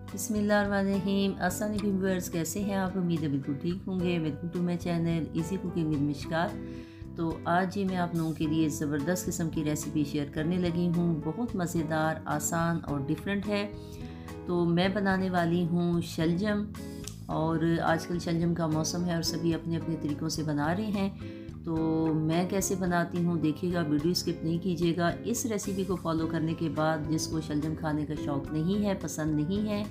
बिस्मिल्लाहिर्रहमानिर्रहीम। अस्सलाम वालेकुम व्यूअर्स, कैसे हैं आप? उम्मीद है बिल्कुल ठीक होंगे। Welcome to my channel easy cooking with Mishkat. तो आज ही मैं आप लोगों के लिए ज़बरदस्त किस्म की रेसिपी शेयर करने लगी हूँ। बहुत मज़ेदार, आसान और डिफरेंट है। तो मैं बनाने वाली हूँ शलजम, और आजकल शलजम का मौसम है और सभी अपने अपने तरीक़ों से बना रहे हैं। तो मैं कैसे बनाती हूँ देखिएगा, वीडियो स्किप नहीं कीजिएगा। इस रेसिपी को फॉलो करने के बाद जिसको शलजम खाने का शौक़ नहीं है, पसंद नहीं है,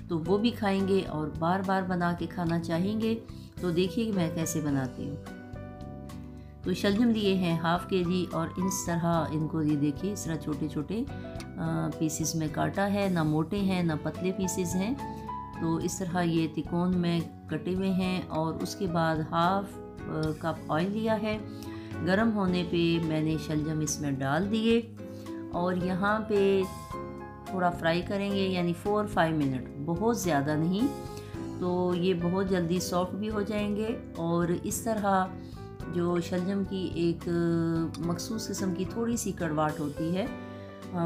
तो वो भी खाएंगे और बार बार बना के खाना चाहेंगे। तो देखिए मैं कैसे बनाती हूँ। तो शलजम लिए हैं हाफ़ केजी, और इस तरह इनको ये देखिए इस तरह छोटे छोटे पीसेस में काटा है। ना मोटे हैं ना पतले पीसेस हैं। तो इस तरह ये तिकोन में कटे हुए हैं। और उसके बाद हाफ़ कप ऑयल लिया है। गरम होने पे मैंने शलजम इसमें डाल दिए और यहाँ पे थोड़ा फ्राई करेंगे, यानी 4-5 मिनट, बहुत ज़्यादा नहीं। तो ये बहुत जल्दी सॉफ्ट भी हो जाएंगे और इस तरह जो शलजम की एक मखसूस किस्म की थोड़ी सी कड़वाहट होती है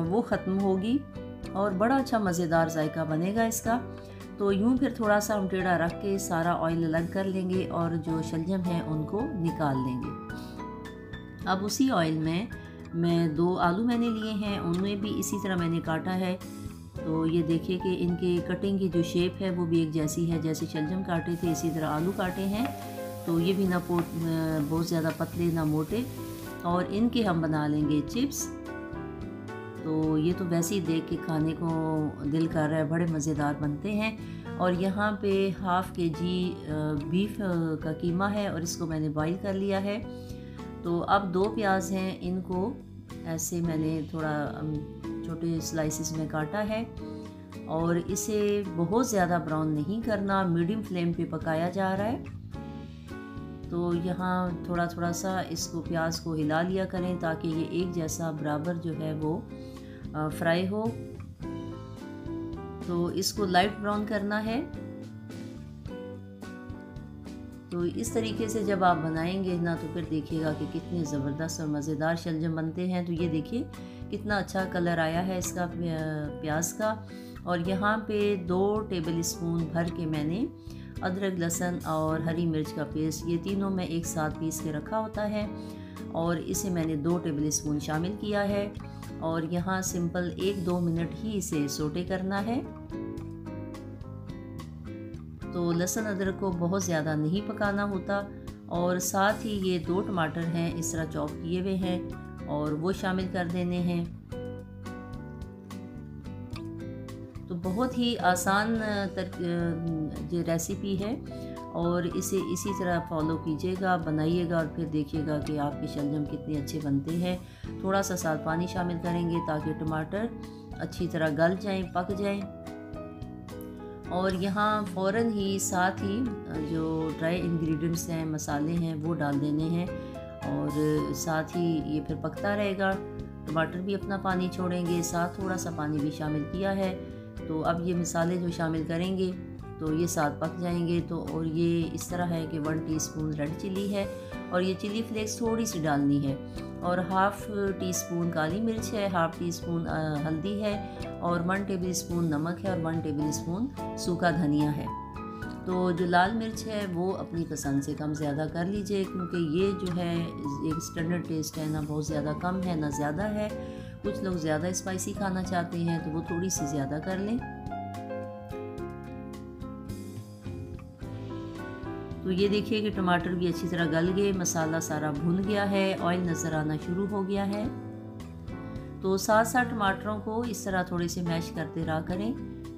वो ख़त्म होगी और बड़ा अच्छा मज़ेदार जायका बनेगा इसका। तो यूँ फिर थोड़ा सा हम टेढ़ा रख के सारा ऑयल अलग कर लेंगे और जो शलजम है उनको निकाल लेंगे। अब उसी ऑयल में मैं 2 आलू मैंने लिए हैं, उनमें भी इसी तरह मैंने काटा है। तो ये देखिए कि इनके कटिंग की जो शेप है वो भी एक जैसी है, जैसे शलजम काटे थे इसी तरह आलू काटे हैं। तो ये भी ना बहुत ज़्यादा पतले ना मोटे, और इनके हम बना लेंगे चिप्स। तो ये तो वैसे ही देख के खाने को दिल कर रहा है, बड़े मज़ेदार बनते हैं। और यहाँ पे हाफ़ केजी बीफ का कीमा है और इसको मैंने बॉईल कर लिया है। तो अब 2 प्याज हैं, इनको ऐसे मैंने थोड़ा छोटे स्लाइसिस में काटा है और इसे बहुत ज़्यादा ब्राउन नहीं करना, मीडियम फ्लेम पे पकाया जा रहा है। तो यहाँ थोड़ा थोड़ा सा इसको प्याज को हिला लिया करें ताकि ये एक जैसा बराबर जो है वो फ्राई हो। तो इसको लाइट ब्राउन करना है। तो इस तरीके से जब आप बनाएंगे ना तो फिर देखिएगा कि कितने ज़बरदस्त और मज़ेदार शलजम बनते हैं। तो ये देखिए कितना अच्छा कलर आया है इसका प्याज का। और यहाँ पे 2 टेबल स्पून भर के मैंने अदरक, लहसुन और हरी मिर्च का पेस्ट, ये तीनों मैं एक साथ पीस के रखा होता है, और इसे मैंने 2 टेबल स्पून शामिल किया है। और यहाँ सिंपल 1-2 मिनट ही इसे सोटे करना है। तो लहसुन अदरक को बहुत ज़्यादा नहीं पकाना होता। और साथ ही ये 2 टमाटर हैं इस तरह चॉप किए हुए हैं और वो शामिल कर देने हैं। तो बहुत ही आसान ये रेसिपी है और इसे इसी तरह फॉलो कीजिएगा, बनाइएगा और फिर देखिएगा कि आपके शलजम कितने अच्छे बनते हैं। थोड़ा सा साथ पानी शामिल करेंगे ताकि टमाटर अच्छी तरह गल जाएं, पक जाएं। और यहाँ फ़ौरन ही साथ ही जो ड्राई इंग्रेडिएंट्स हैं, मसाले हैं, वो डाल देने हैं और साथ ही ये फिर पकता रहेगा। टमाटर भी अपना पानी छोड़ेंगे, साथ थोड़ा सा पानी भी शामिल किया है। तो अब ये मसाले जो शामिल करेंगे तो ये साथ पक जाएंगे। तो और ये इस तरह है कि 1 टीस्पून रेड चिली है और ये चिली फ्लेक्स थोड़ी सी डालनी है, और हाफ़ टीस्पून काली मिर्च है, हाफ़ टीस्पून हल्दी है, और 1 टेबल स्पून नमक है, और 1 टेबल स्पून सूखा धनिया है। तो जो लाल मिर्च है वो अपनी पसंद से कम ज़्यादा कर लीजिए, क्योंकि ये जो है एक स्टैंडर्ड टेस्ट है, ना बहुत ज़्यादा कम है ना ज़्यादा है। कुछ लोग ज़्यादा स्पाइसी खाना चाहते हैं तो वो थोड़ी सी ज़्यादा कर लें। तो ये देखिए कि टमाटर भी अच्छी तरह गल गए, मसाला सारा भुन गया है, ऑयल नज़र आना शुरू हो गया है। तो साथ साथ टमाटरों को इस तरह थोड़े से मैश करते रहा करें,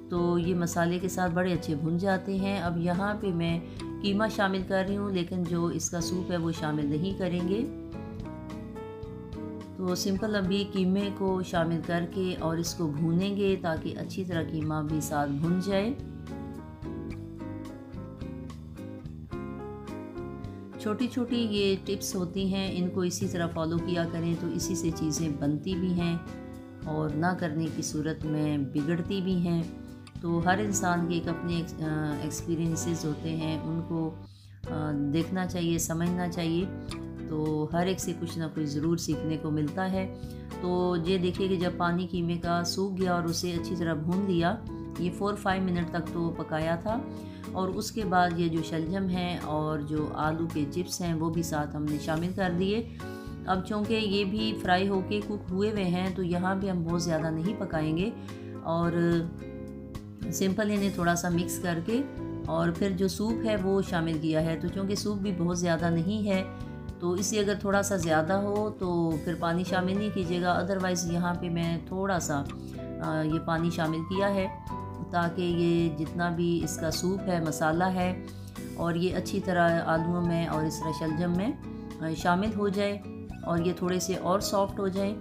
तो ये मसाले के साथ बड़े अच्छे भुन जाते हैं। अब यहाँ पे मैं कीमा शामिल कर रही हूँ, लेकिन जो इसका सूप है वो शामिल नहीं करेंगे। तो सिंपल अभी कीमे को शामिल करके और इसको भूनेंगे ताकि अच्छी तरह कीमा भी साथ भुन जाए। छोटी छोटी ये टिप्स होती हैं, इनको इसी तरह फॉलो किया करें तो इसी से चीज़ें बनती भी हैं और ना करने की सूरत में बिगड़ती भी हैं। तो हर इंसान के एक अपने एक्सपीरियंसेस होते हैं, उनको देखना चाहिए, समझना चाहिए। तो हर एक से कुछ ना कुछ ज़रूर सीखने को मिलता है। तो ये देखिए कि जब पानी कीमे का सूख गया और उसे अच्छी तरह भून लिया ये 4-5 मिनट तक तो पकाया था। और उसके बाद ये जो शलजम है और जो आलू के चिप्स हैं वो भी साथ हमने शामिल कर दिए। अब चूँकि ये भी फ्राई होके कुक हुए हुए हैं तो यहाँ पे हम बहुत ज़्यादा नहीं पकाएंगे और सिंपल इन्हें थोड़ा सा मिक्स करके और फिर जो सूप है वो शामिल किया है। तो चूँकि सूप भी बहुत ज़्यादा नहीं है तो इसलिए अगर थोड़ा सा ज़्यादा हो तो फिर पानी शामिल नहीं कीजिएगा। अदरवाइज़ यहाँ पे मैं थोड़ा सा ये पानी शामिल किया है ताकि ये जितना भी इसका सूप है, मसाला है और ये अच्छी तरह आलूओं में और इस तरह शलजम में शामिल हो जाए और ये थोड़े से और सॉफ्ट हो जाएं।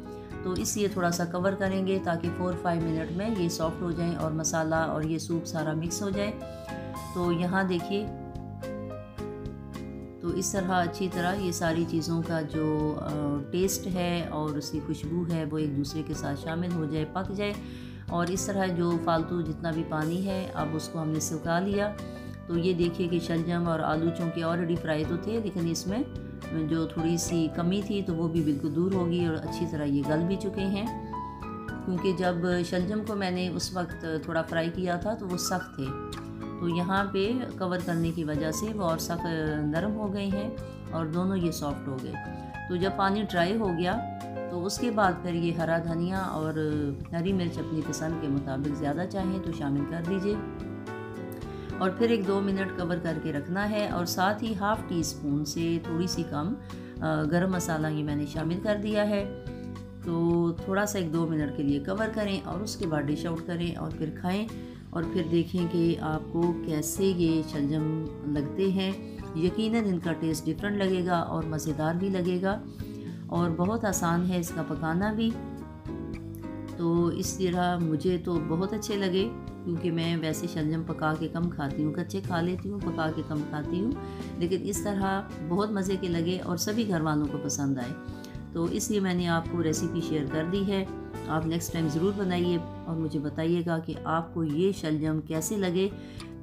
तो इसलिए थोड़ा सा कवर करेंगे ताकि 4-5 मिनट में ये सॉफ्ट हो जाएं और मसाला और ये सूप सारा मिक्स हो जाए। तो यहाँ देखिए, तो इस तरह अच्छी तरह ये सारी चीज़ों का जो टेस्ट है और उसकी खुशबू है वो एक दूसरे के साथ शामिल हो जाए, पक जाए। और इस तरह जो फालतू जितना भी पानी है अब उसको हमने सुखा लिया। तो ये देखिए कि शलजम और आलू चूँकि ऑलरेडी फ्राई तो थे लेकिन इसमें जो थोड़ी सी कमी थी तो वो भी बिल्कुल दूर होगी और अच्छी तरह ये गल भी चुके हैं। क्योंकि जब शलजम को मैंने उस वक्त थोड़ा फ्राई किया था तो वो सख्त थे, तो यहाँ पे कवर करने की वजह से वो और सख्त नरम हो गए हैं और दोनों ये सॉफ्ट हो गए। तो जब पानी ड्राई हो गया तो उसके बाद फिर ये हरा धनिया और हरी मिर्च अपनी पसंद के मुताबिक ज़्यादा चाहें तो शामिल कर दीजिए और फिर 1-2 मिनट कवर करके रखना है। और साथ ही 1/2 टीस्पून से थोड़ी सी कम गरम मसाला ये मैंने शामिल कर दिया है। तो थोड़ा सा 1-2 मिनट के लिए कवर करें और उसके बाद डिश आउट करें और फिर खाएं और फिर देखें कि आपको कैसे ये शलजम लगते हैं। यकीनन इनका टेस्ट डिफरेंट लगेगा और मज़ेदार भी लगेगा और बहुत आसान है इसका पकाना भी। तो इस तरह मुझे तो बहुत अच्छे लगे क्योंकि मैं वैसे शलजम पका के कम खाती हूँ, कच्चे खा लेती हूँ, पका के कम खाती हूँ, लेकिन इस तरह बहुत मज़े के लगे और सभी घर वालों को पसंद आए। तो इसलिए मैंने आपको रेसिपी शेयर कर दी है। आप नेक्स्ट टाइम ज़रूर बनाइए और मुझे बताइएगा कि आपको ये शलजम कैसे लगे।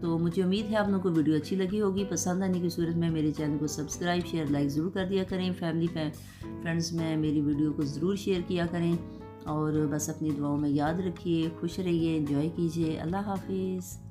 तो मुझे उम्मीद है आप लोगों को वीडियो अच्छी लगी होगी। पसंद आने की सूरत में मेरे चैनल को सब्सक्राइब, शेयर, लाइक ज़रूर कर दिया करें। फैमिली फ्रेंड्स में मेरी वीडियो को ज़रूर शेयर किया करें और बस अपनी दुआओं में याद रखिए। खुश रहिए, एंजॉय कीजिए। अल्लाह हाफिज़।